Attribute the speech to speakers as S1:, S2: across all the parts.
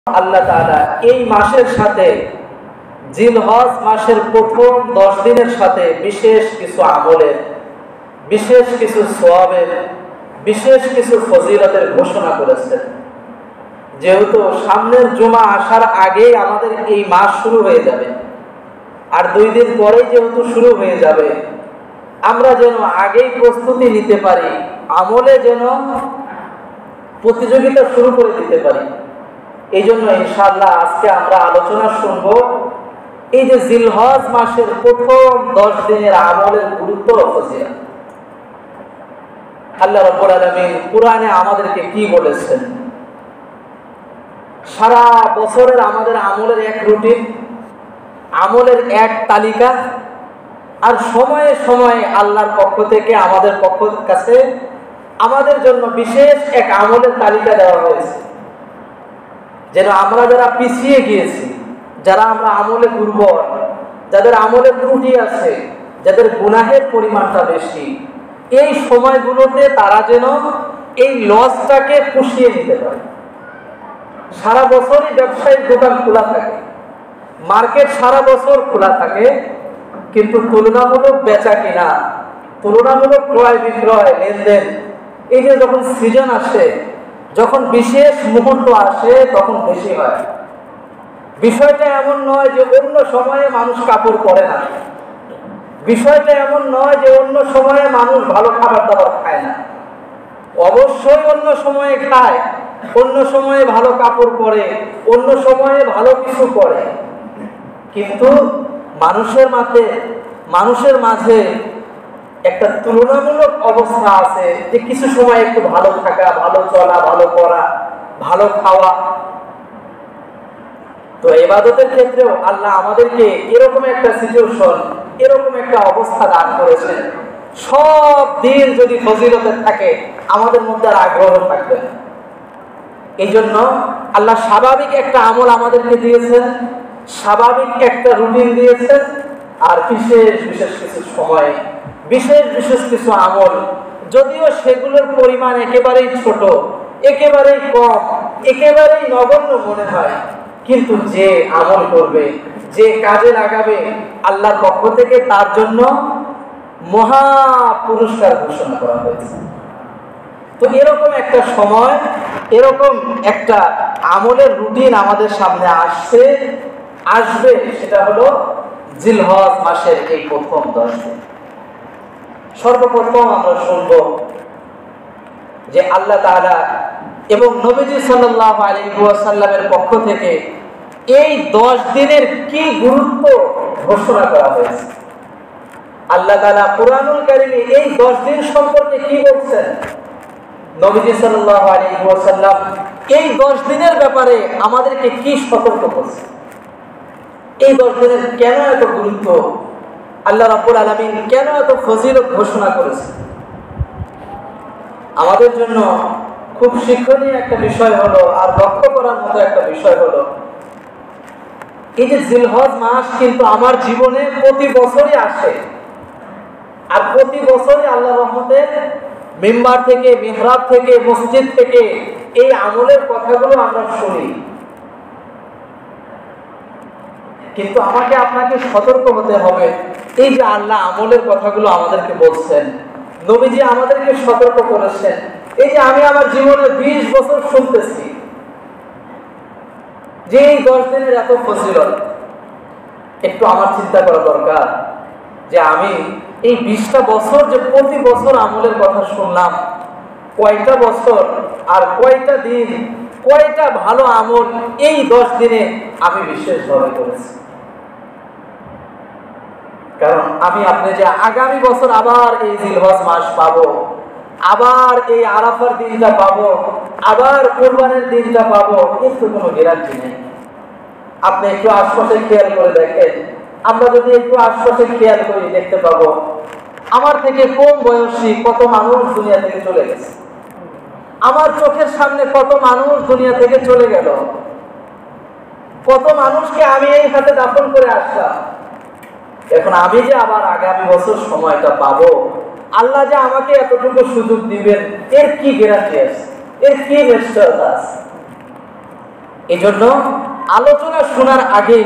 S1: আল্লাহ তাআলা এই মাসের সাথে জিলহজ মাসের প্রথম 10 দিনের সাথে বিশেষ কিছু আমলের, বিশেষ কিছু সওয়াবের, বিশেষ কিছু ফজিলতের ঘোষণা করেছেন। যেহেতু সামনের জুমা আসার আগেই আমাদের এই মাস শুরু হয়ে যাবে, আর 2 দিন পরেই যেহেতু শুরু হয়ে যাবে, আমরা যেন আগেই প্রস্তুতি নিতে পারি, আমলে যেন প্রতিযোগিতা শুরু করে দিতে পারি। এই জন্য ইনশাআল্লাহ আজকে আমরা আলোচনা শুনবো এই যে জিলহজ মাসের প্রথম 10 দিনের আমলের গুরুত্ব ও ফজিলত। আল্লাহ রাব্বুল আলামিন কুরআনে আমাদেরকে কি বলেছেন? সারা বছরের আমাদের আমলের এক রুটিন, আমলের এক তালিকা, আর সময়ে সময়ে আল্লাহর পক্ষ থেকে আমাদের পক্ষ কাছে আমাদের জন্য বিশেষ এক আমলের তালিকা দেওয়া হয়েছে, যেন আমরা যারা পিছিয়ে গিয়েছি, যারা আমরা আমলে দুর্বল, যাদের আমলে ত্রুটি আছে, যাদের গুনাহের পরিমাণটা বেশি, এই সময়গুলোতে তারা যেন এই লসটাকে পুষিয়ে নিতে পারে। সারা বছরই ব্যবসায়িক দোকান খোলা থাকে, মার্কেট সারা বছর খোলা থাকে, কিন্তু তুলনামূলক বেচা কিনা, তুলনামূলক ক্রয় বিক্রয়, লেনদেন, এই যে যখন সিজন আসে, যখন বিশেষ মুহূর্ত আসে, তখন বেশি হয়। বিষয়টা এমন নয় যে অন্য সময়ে মানুষ কাপড় পরে না, বিষয়টা এমন নয় যে অন্য সময়ে মানুষ ভালো খাবার দাবার খায় না। অবশ্যই অন্য সময়ে খায়, অন্য সময়ে ভালো কাপড় পরে, অন্য সময়ে ভালো কিছু করে, কিন্তু মানুষের মাঝে একটা তুলনামূলক অবস্থা আছে যে কিছু সময় একটু ভালো থাকা, ভালো চলা, ভালো করা, ভালো খাওয়া। তো ইবাদতের ক্ষেত্রেও আল্লাহ আমাদেরকে এরকম একটা সিচুয়েশন, এরকম একটা অবস্থা দান করেছেন। সব দিন যদি ফজিলতের থাকে, আমাদের মধ্যে আর আগ্রহ থাকবে না। এই জন্য আল্লাহ স্বাভাবিক একটা আমল আমাদেরকে দিয়েছেন, স্বাভাবিক একটা রুটিন দিয়েছেন, আর বিশেষ বিশেষ কিছু সময়, বিশেষ বিশেষ কিছু আমল, যদিও সেগুলোর পরিমাণ একেবারেই ছোট, একেবারেই কম, একেবারেই নগণ্য মনে হয়, কিন্তু যে আমল করবে, যে কাজে লাগাবে, আল্লাহর পক্ষ থেকে তার জন্য মহা পুরস্কার ঘোষণা করা হয়েছে। তো এরকম একটা সময়, এরকম একটা আমলের রুটিন আমাদের সামনে আসবে, সেটা হলো জিলহজ মাসের এই প্রথম 10 দিন। সর্বপ্রথম আমরা শুনব যে আল্লাহ তাআলা এবং নবীজি সাল্লাল্লাহু আলাইহি ওয়াসাল্লামের পক্ষ থেকে এই 10 দিনের কি গুরুত্ব ঘোষণা করা হয়েছে। আল্লাহ তাআলা কুরআনুল কারীমে এই 10 দিন সম্পর্কে কি বলছেন, নবীজি সাল্লাল্লাহু আলাইহি ওয়াসাল্লাম এই 10 দিনের ব্যাপারে আমাদেরকে কি সতর্ক করছে, এই 10 দিনের কেন এত গুরুত্ব, আল্লাহ রাব্বুল আলামিন কেন এত ফজিলত ঘোষণা করেছেন। আমাদের জন্য খুব শিক্ষণীয় একটা বিষয় হলো, আর লক্ষ্য করার মতো একটা বিষয় হলো, এই যে জিলহজ মাস কিন্তু আমার জীবনে প্রতি বছরই আসে, আর প্রতি বছরই আল্লাহর রহমতে মিম্বার থেকে, মিহরাব থেকে, মসজিদ থেকে এই আমলের কথাগুলো আমরা শুনি। কিন্তু আমাকে আপনাকে সতর্ক হতে হবে, এই যে আল্লাহ আমলের কথাগুলো আমাদেরকে বলছেন, নবীজি আমাদেরকে সতর্ক করেছেন, এই যে আমি আমার জীবনে 20 বছর শুনতেছি যে এই 10 দিনের এত ফজিলত, একটু আমার চিন্তা করা দরকার যে আমি এই 20টা বছর যে প্রতি বছর আমলের কথা শুনলাম, কয়টা বছর আর কয়টা দিন, কয়টা ভালো আমল এই 10 দিনে আমি বিশেষভাবে করেছি। কারণ আমি আপনি যে আগামী বছর আবার এই জিলহজ মাস পাবো, আবার এই আরাফার দিনটা পাবো, আবার কুরবানির দিনটা পাবো, কিন্তু কোনো গ্যারান্টি নেই। আপনি একটু আশপাশে খেয়াল করে দেখেন, আমরা যদি একটু আশপাশে খেয়াল করি দেখতে পাবো আমার থেকে কম বয়সী কত মানুষ দুনিয়া থেকে চলে গেছে, আমার চোখের সামনে কত মানুষ দুনিয়া থেকে চলে গেল, কত মানুষকে আমি এই হাতে দাফন করে আসলাম। এখন আমি যে আবার আগামী বছর সময়টা পাবো, আল্লাহ যে আমাকে এতটুকু সুযোগ দিবেন, এর কি গ্যারান্টি আছে, এর কি নিশ্চয়তা আছে? এজন্য আলোচনা শোনার আগে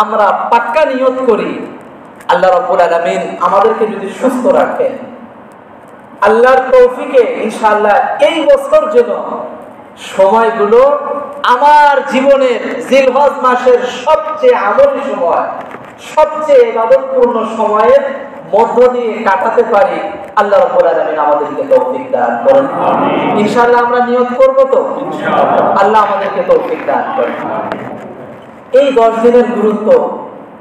S1: আমরা পাক্কা নিয়ত করি, আল্লাহ রাব্বুল আলামিন আমাদেরকে যদি সুস্থ রাখেন, আল্লাহর তৌফিকে ইনশাআল্লাহ এই বছর যেন সময়গুলো আমার জীবনের জিলহজ মাসের সবচেয়ে আমলী সময়, সবচেয়ে ইবাদতপূর্ণ সময়ের মধ্য দিয়ে কাটাতে পারি, আল্লাহ রাব্বুল আলামিন আমাদেরকে তৌফিক দান করেন। ইনশাআল্লাহ আমরা নিয়ত করব তো ইনশাআল্লাহ, আল্লাহ আমাদেরকে তৌফিক দান করেন। এই 10 দিনের গুরুত্ব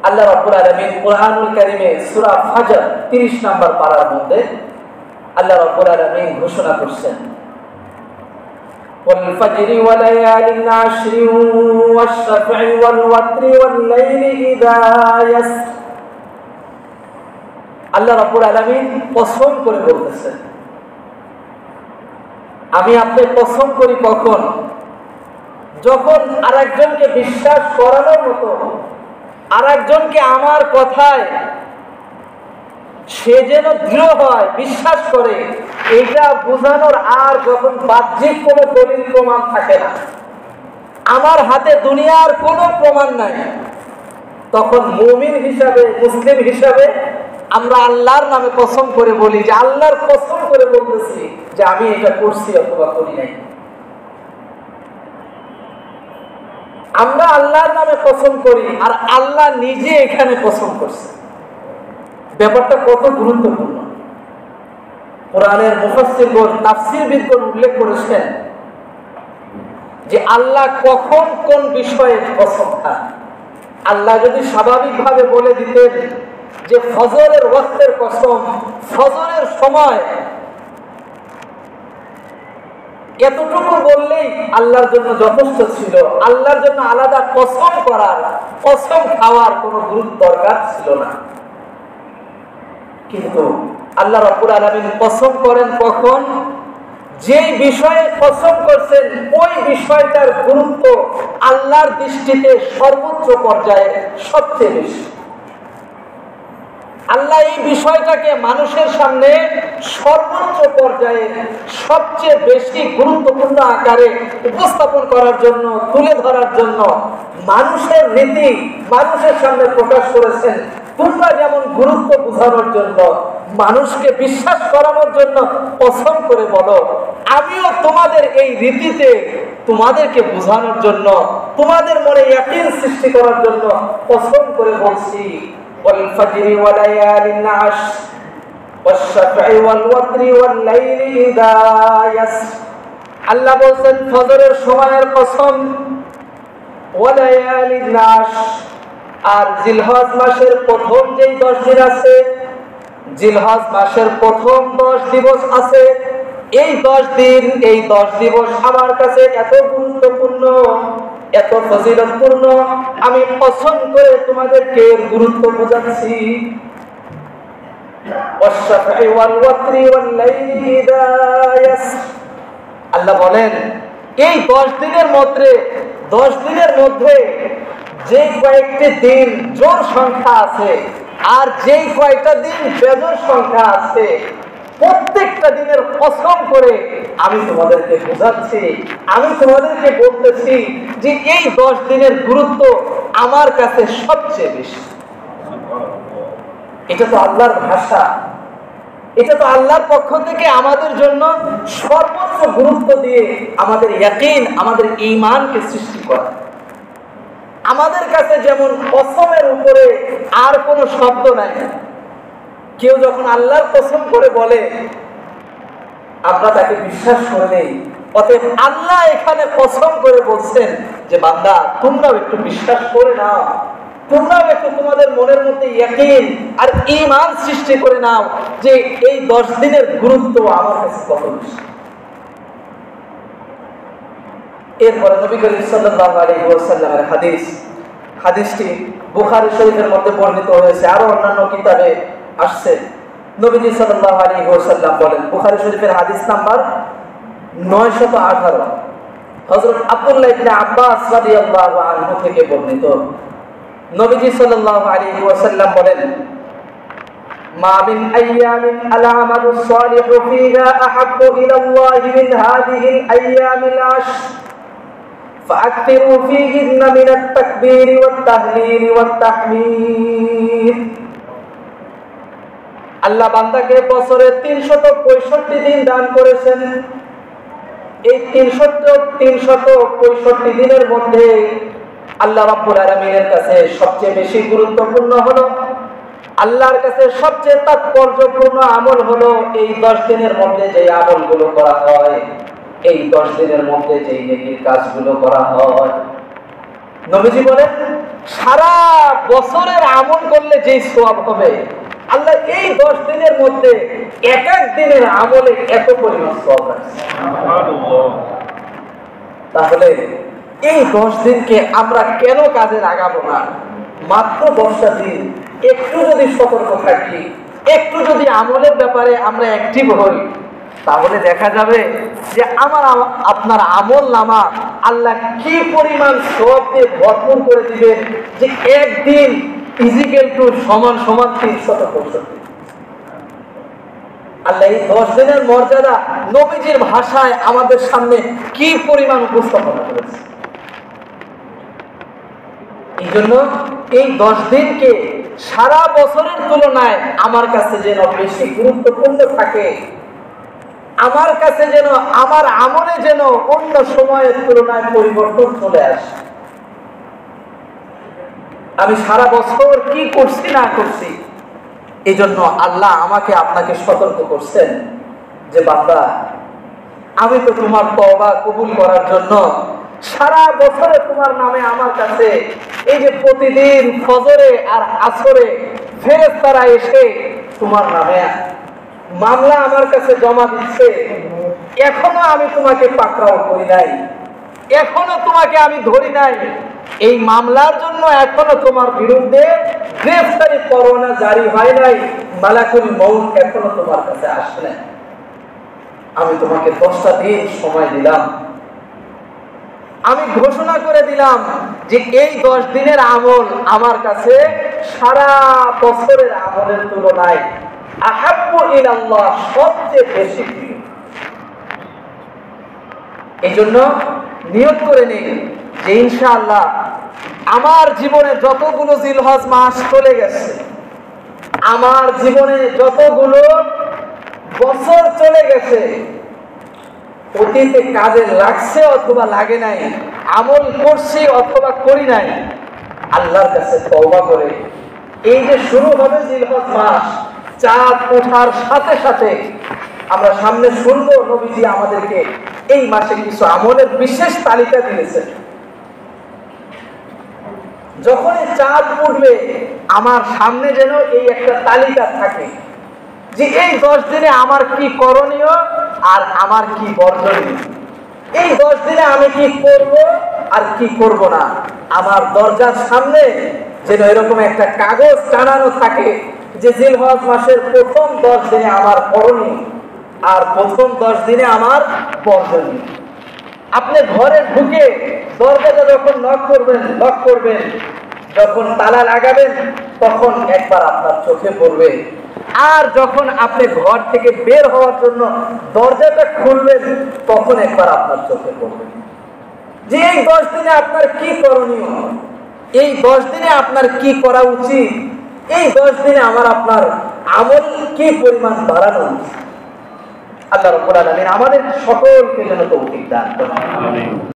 S1: আল্লাহ রাব্বুল আলামিন কুরআনুল কারীমে সূরা ফাজর 30 নম্বর পারার মধ্যে আল্লাহ রাব্বুল আলামিন ঘোষণা করছেন, ওয়াল ফাজরি ওয়া লায়ালিন আশরি ওয়াশ শাফঈ ওয়াল ওয়াতরি ওয়াল লাইলি ইযা ইয়াসর। আল্লাহ রাব্বুল আলামিন কসম করে বলতেছেন, আমি আপনি কসম করি কখন? যখন আরেকজনকে বিশ্বাস করানোর মতো, আরেকজনকে আমার কথায় সে যেন দৃঢ় হয়, বিশ্বাস করে, এটা বোঝানোর আর যখন বাহ্যিক কোনো দলিল প্রমাণ থাকে না, আমার হাতে দুনিয়ার কোনো প্রমাণ নাই, তখন মুমিন হিসাবে, মুসলিম হিসাবে আমরা আল্লাহর নামে কসম করে বলি যে আল্লাহর কসম করে বলতেছি যে আমি এটা করছি অথবা করি নাই। আমরা আল্লাহর নামে কসম করি আর আল্লাহ নিজে এখানে কসম করছে। ব্যাপারটা কত গুরুত্বপূর্ণ। কোরআনের মুফাসসিরগণ, তাফসীরবিদগণ উল্লেখ করেছেন যে আল্লাহ কখন কোন বিষয়ে কসম খান। আল্লাহ যদি স্বাভাবিকভাবে বলে দিতেন যে ফজরের ওয়াক্তের কসম, ফজরের সময়, এতটুকু বললেই আল্লাহর জন্য যথেষ্ট ছিল। আল্লাহর জন্য আলাদা কসম করার, কসম খাওয়ার কোনো গুরুত্ব দরকার ছিল না। কিন্তু আল্লাহ রাব্বুল আলামিন কসম করেন কখন? যেই বিষয়ে কসম করছেন ওই বিষয়টার গুরুত্ব আল্লাহর দৃষ্টিতে সর্বোচ্চ পর্যায়ে সবচেয়ে বেশি। আল্লাহ এই বিষয়টাকে মানুষের সামনে সর্বোচ্চ পর্যায়ে সবচেয়ে বেশি গুরুত্বপূর্ণ আকারে উপস্থাপন করার জন্য, তুলে ধরার জন্য মানুষের রীতি মানুষের সামনে প্রকাশ করেছেন। তোমরা যেমন গুরুত্ব বোঝানোর জন্য, মানুষকে বিশ্বাস করানোর জন্য কসম করে বলো, আমিও তোমাদের এই রীতিতে তোমাদেরকে বোঝানোর জন্য, তোমাদের মনে ইয়াকিন সৃষ্টি করার জন্য কসম করে বলছি, والفجر وليال عشر والشفع والوتر والليل إذا يسر। আল্লাহ বলেন ফজরের সময়ের কসম, ওয়ালায়ালিন আশর, আর জিলহজ মাসের প্রথম যেই 10 দিন আছে, জিলহজ মাসের প্রথম 10 দিবস আছে, এই 10 দিন, এই 10 দিবস আমার কাছে এত গুরুত্বপূর্ণ, এত ফজিলতপূর্ণ, আমি কসম করে তোমাদেরকে গুরুত্ব বোঝাচ্ছি। ওয়াশ-শাফঈ ওয়াল-ওয়াতরি ওয়াল-লাইলি ইযা ইয়াসর। আল্লাহ বলেন এই 10 দিনের মধ্যে, 10 দিনের মধ্যে যে কয়েকটি দিন জোড় সংখ্যা আছে আর যেই কয়টা দিন বেজোড় সংখ্যা আছে, প্রত্যেকটা দিনের কসম করে আমি তোমাদেরকে বোঝাচ্ছি, আমি তোমাদেরকে বলতেছি যে এই 10 দিনের গুরুত্ব আমার কাছে সবচেয়ে বেশি। এটা তো আল্লাহর ভাষা, এটা তো আল্লাহর পক্ষ থেকে আমাদের জন্য সর্বোচ্চ গুরুত্ব দিয়ে আমাদের ইয়াকিন, আমাদের ঈমানকে সৃষ্টি করা। আমাদের কাছে যেমন কসমের উপরে আর কোনো শব্দ নাই, কেউ যখন আল্লাহর কসম করে বলে আমরা তাকে বিশ্বাস করে নেই। অতএব আল্লাহ এখানে কসম করে বলছেন যে বান্দা তোমরাও একটু বিশ্বাস করে নাও, তোমরাও একটু তোমাদের মনের মধ্যে ইয়াকিন আর ঈমান সৃষ্টি করে নাও যে এই 10 দিনের গুরুত্ব আমার কাছে কত বেশি। এরপরে নবী করিম সাল্লাল্লাহু আলাইহি ওয়াসাল্লামের হাদিসটি বুখারী শরীফের মধ্যে বর্ণিত হয়েছে, আরো অন্যান্য কিতাবে আসছে। নবীজি সাল্লাল্লাহু আলাইহি ওয়াসাল্লাম বলেন, বুখারী শরীফের হাদিস নাম্বার 918, হযরত আব্দুল্লাহ ইবনে আব্বাস রাদিয়াল্লাহু আনহু থেকে বর্ণিত, নবীজি সাল্লাল্লাহু আলাইহি ওয়াসাল্লাম বলেন, মা মিন আইয়ামিন আল-আমালুস সালিহু ফীহা আহাব্বু ইলাল্লাহি মিন হাযিহিল আইয়ামিল আশর فأكثروا فيهن من التكبير والتهليل والتحميد আল্লাহ বান্দাকে বছরে 365 দিন দান করেছেন। এই 365 দিনের মধ্যে আল্লাহ রাব্বুল আলামিনের কাছে সবচেয়ে বেশি গুরুত্বপূর্ণ হলো, আল্লাহর কাছে সবচেয়ে তাৎপর্যপূর্ণ আমল হলো এই 10 দিনের মধ্যে যে আমলগুলো করা হয়, এই 10 দিনের মধ্যে যে নেকির কাজগুলো করা হয়। নবীজি বলেন সারা বছরের আমল করলে যেই সওয়াব হবে, আল্লাহ এই 10 দিনের মধ্যে এক এক দিনের আমলে এত পরিমাণ সওয়াব রাখছে। তাহলে এই 10 দিনকে আমরা কেন কাজে লাগাবো না? মাত্র 10টা দিন একটু যদি সতর্ক থাকি, একটু যদি আমলের ব্যাপারে আমরা অ্যাক্টিভ হই, তাহলে দেখা যাবে যে আপনার আমল নামা আল্লাহ কি পরিমাণ সওয়াব দিয়ে ভরপুর করে দিবেন, যে একদিন ইজিক্যাল টু সমান 365। আল্লাহ এই 10 দিনের মর্যাদা নবীজির ভাষায় আমাদের সামনে কি পরিমাণ উপস্থাপনা করেছে। এই জন্য এই 10 দিনকে সারা বছরের তুলনায় আমার কাছে যেন বেশি গুরুত্বপূর্ণ থাকে, আমার কাছে যেন আমার আমলে যেন অন্য সময়ের তুলনায় পরিবর্তন চলে আসে। আমি সারা বছর কি করছি না করছি, এই জন্য আল্লাহ আমাকে আপনাকে সতর্ক করছেন যে বান্দা, আমি তো তোমার তওবা কবুল করার জন্য সারা বছরে তোমার নামে আমার কাছে এই যে প্রতিদিন ফজরে আর আসরে ফেরেশতারা এসে তোমার নামে মামলা আমার কাছে জমা দিচ্ছে, এখনো আমি তোমাকে পাকড়াও করি নাই, এখনো তোমাকে আমি ধরি নাই, এই মামলার জন্য এখনো তোমার বিরুদ্ধে গ্রেফতারি পরোয়ানা জারি হয় নাই, মালাকুল মউত এখনো তোমার কাছে আসে নাই। আমি তোমাকে 10টা দিন সময় দিলাম, আমি ঘোষণা করে দিলাম যে এই 10 দিনের আমল আমার কাছে সারা বছরের আমলের তুলনায় আহাব্বু ইলাল্লাহ, সবচেয়ে বেশি প্রিয়। এই জন্য নিয়ত করে নিন যে ইনশাআল্লাহ আমার জীবনে যতগুলো জিলহজ মাস চলে গেছে, আমার জীবনে যতগুলো বছর চলে গেছে, অতীতে কাজে লাগছে অথবা লাগে নাই, আমল করছি অথবা করি নাই, আল্লাহর কাছে তওবা করে এই যে শুরু হবে জিলহজ মাস, চাঁদ ওঠার সাথে সাথে আমরা সামনে শুনবো নবীজি আমাদেরকে এই মাসে কিছু আমলের বিশেষ তালিকা দিয়েছেন। যখনই চাঁদ উঠবে আমার সামনে যেন এই একটা তালিকা থাকে যে এই 10 দিনে আমার কি করণীয় আর আমার কি বর্জনীয়, এই 10 দিনে আমি কি করব আর কি করব না। আমার দরজার সামনে যেন এরকম একটা কাগজ টানানো থাকে যে জিলহজ মাসের প্রথম 10 দিনে আমার করণীয় আর প্রথম 10 দিনে আমার বর্জনীয়। আপনি ঘরে ঢুকে দরজাটা যখন লক করবেন, যখন তালা লাগাবেন তখন একবার আপনার চোখে পড়বে, আর যখন আপনি ঘর থেকে বের হওয়ার জন্য দরজাটা খুলবেন তখন একবার আপনার চোখে পড়বে যে এই 10 দিনে আপনার কি করণীয়, এই 10 দিনে আপনার কি করা উচিত, এই 10 দিনে আপনার আমল কি পরিমাণ বাড়ানো উচিত। আল্লাহ রাব্বুল আলামিন আমাদের সকলকে যেন তৌফিক দান করেন।